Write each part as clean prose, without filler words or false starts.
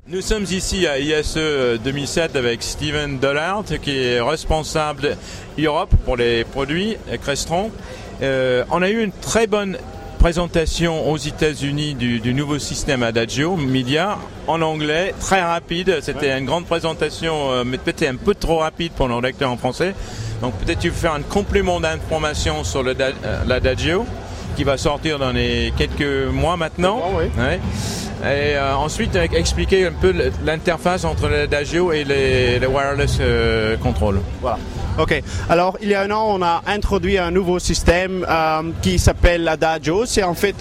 Nous sommes ici à ISE 2007 avec Steven Dollard, qui est responsable Europe pour les produits Crestron. On a eu une très bonne présentation aux États-Unis du nouveau système Adagio Media en anglais, très rapide. C'était une grande présentation, mais peut-être un peu trop rapide pour nos lecteurs en français. Donc peut-être tu peux faire un complément d'information sur l'Adagio qui va sortir dans les quelques mois maintenant. Bon, oui. Ouais. Et ensuite expliquer un peu l'interface entre l'Adagio et les wireless control. Voilà. Ok. Alors, il y a un an, on a introduit un nouveau système qui s'appelle Adagio. C'est en fait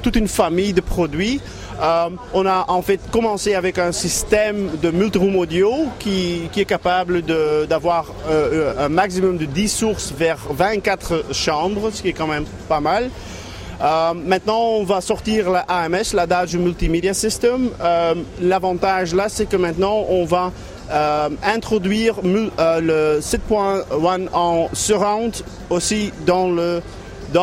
toute une famille de produits. On a en fait commencé avec un système de multiroom audio qui est capable d'avoir un maximum de 10 sources vers 24 chambres, ce qui est quand même pas mal. Maintenant, on va sortir la AMS, l'Adagio Multimedia System. L'avantage là, c'est que maintenant, on va introduire le 7.1 en surround aussi dans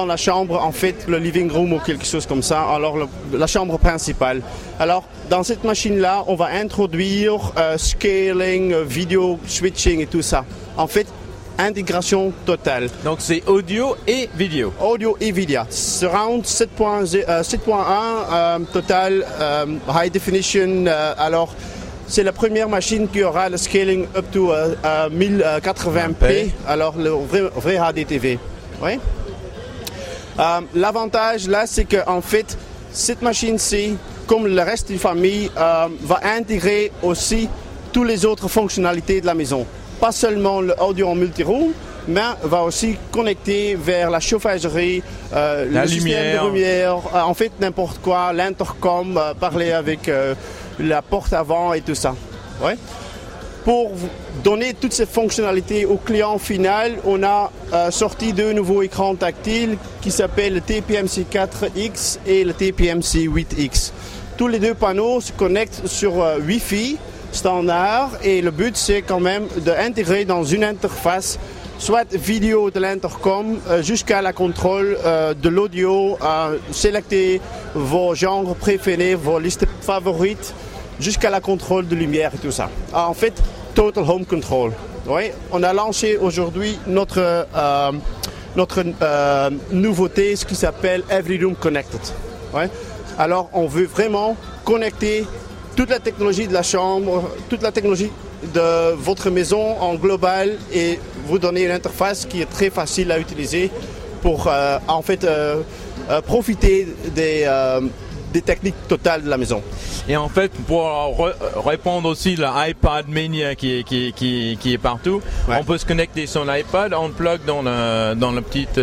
la chambre, en fait, le living room ou quelque chose comme ça, alors la chambre principale. Alors, dans cette machine-là, on va introduire scaling, video switching et tout ça. En fait, intégration totale. Donc c'est audio et vidéo. Audio et vidéo. Surround 7.1 total, high definition. Alors, c'est la première machine qui aura le scaling up to 1080p. Alors, le vrai HDTV. Oui. L'avantage là, c'est qu'en fait, cette machine-ci, comme le reste d'une famille, va intégrer aussi toutes les autres fonctionnalités de la maison. Pas seulement l'audio en multiroom, mais va aussi connecter vers la chauffagerie, le système de lumière, en fait n'importe quoi, l'intercom, parler avec la porte avant et tout ça. Ouais. Pour donner toutes ces fonctionnalités au client final, on a sorti deux nouveaux écrans tactiles qui s'appellent le TPMC 4X et le TPMC 8X. Tous les deux panneaux se connectent sur Wi-Fi standard et le but c'est quand même d'intégrer dans une interface soit vidéo de l'intercom jusqu'à la contrôle de l'audio, sélecter vos genres préférés, vos listes favorites, jusqu'à la contrôle de lumière et tout ça. En fait, Total Home Control. Oui, on a lancé aujourd'hui notre nouveauté, ce qui s'appelle Every Room Connected. Ouais. Alors, on veut vraiment connecter toute la technologie de la chambre, toute la technologie de votre maison en global et vous donner une interface qui est très facile à utiliser pour en fait profiter des techniques totales de la maison. Et en fait, pour répondre aussi l'iPad mini qui est partout, ouais. On peut se connecter sur l'iPad, on le plug dans la petite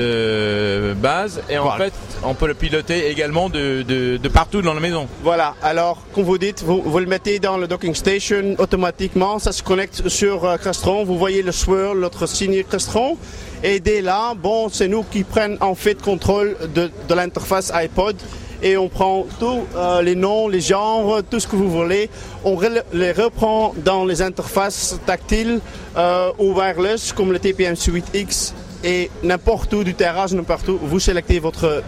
base et en fait, on peut le piloter également de partout dans la maison. Voilà, alors comme vous dites, vous le mettez dans le docking station automatiquement, ça se connecte sur Crestron, vous voyez le swirl, notre signe Crestron. Et dès là, bon, c'est nous qui prenons en fait contrôle de l'interface iPod. Et on prend tous les noms, les genres, tout ce que vous voulez. On les reprend dans les interfaces tactiles ou wireless comme le TPMC 8X et n'importe où du terrasse, n'importe où, vous sélectez votre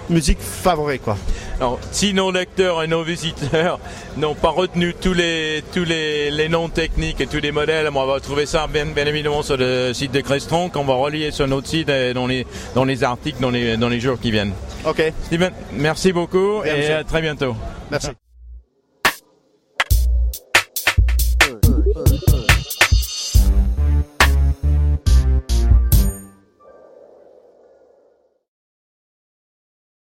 musique favorite, quoi. Alors, si nos lecteurs et nos visiteurs n'ont pas retenu tous les noms techniques et tous les modèles, on va trouver ça bien évidemment sur le site de Crestron, qu'on va relier sur notre site et dans les articles dans les jours qui viennent. Ok. Steven, merci beaucoup et à très bientôt. Merci.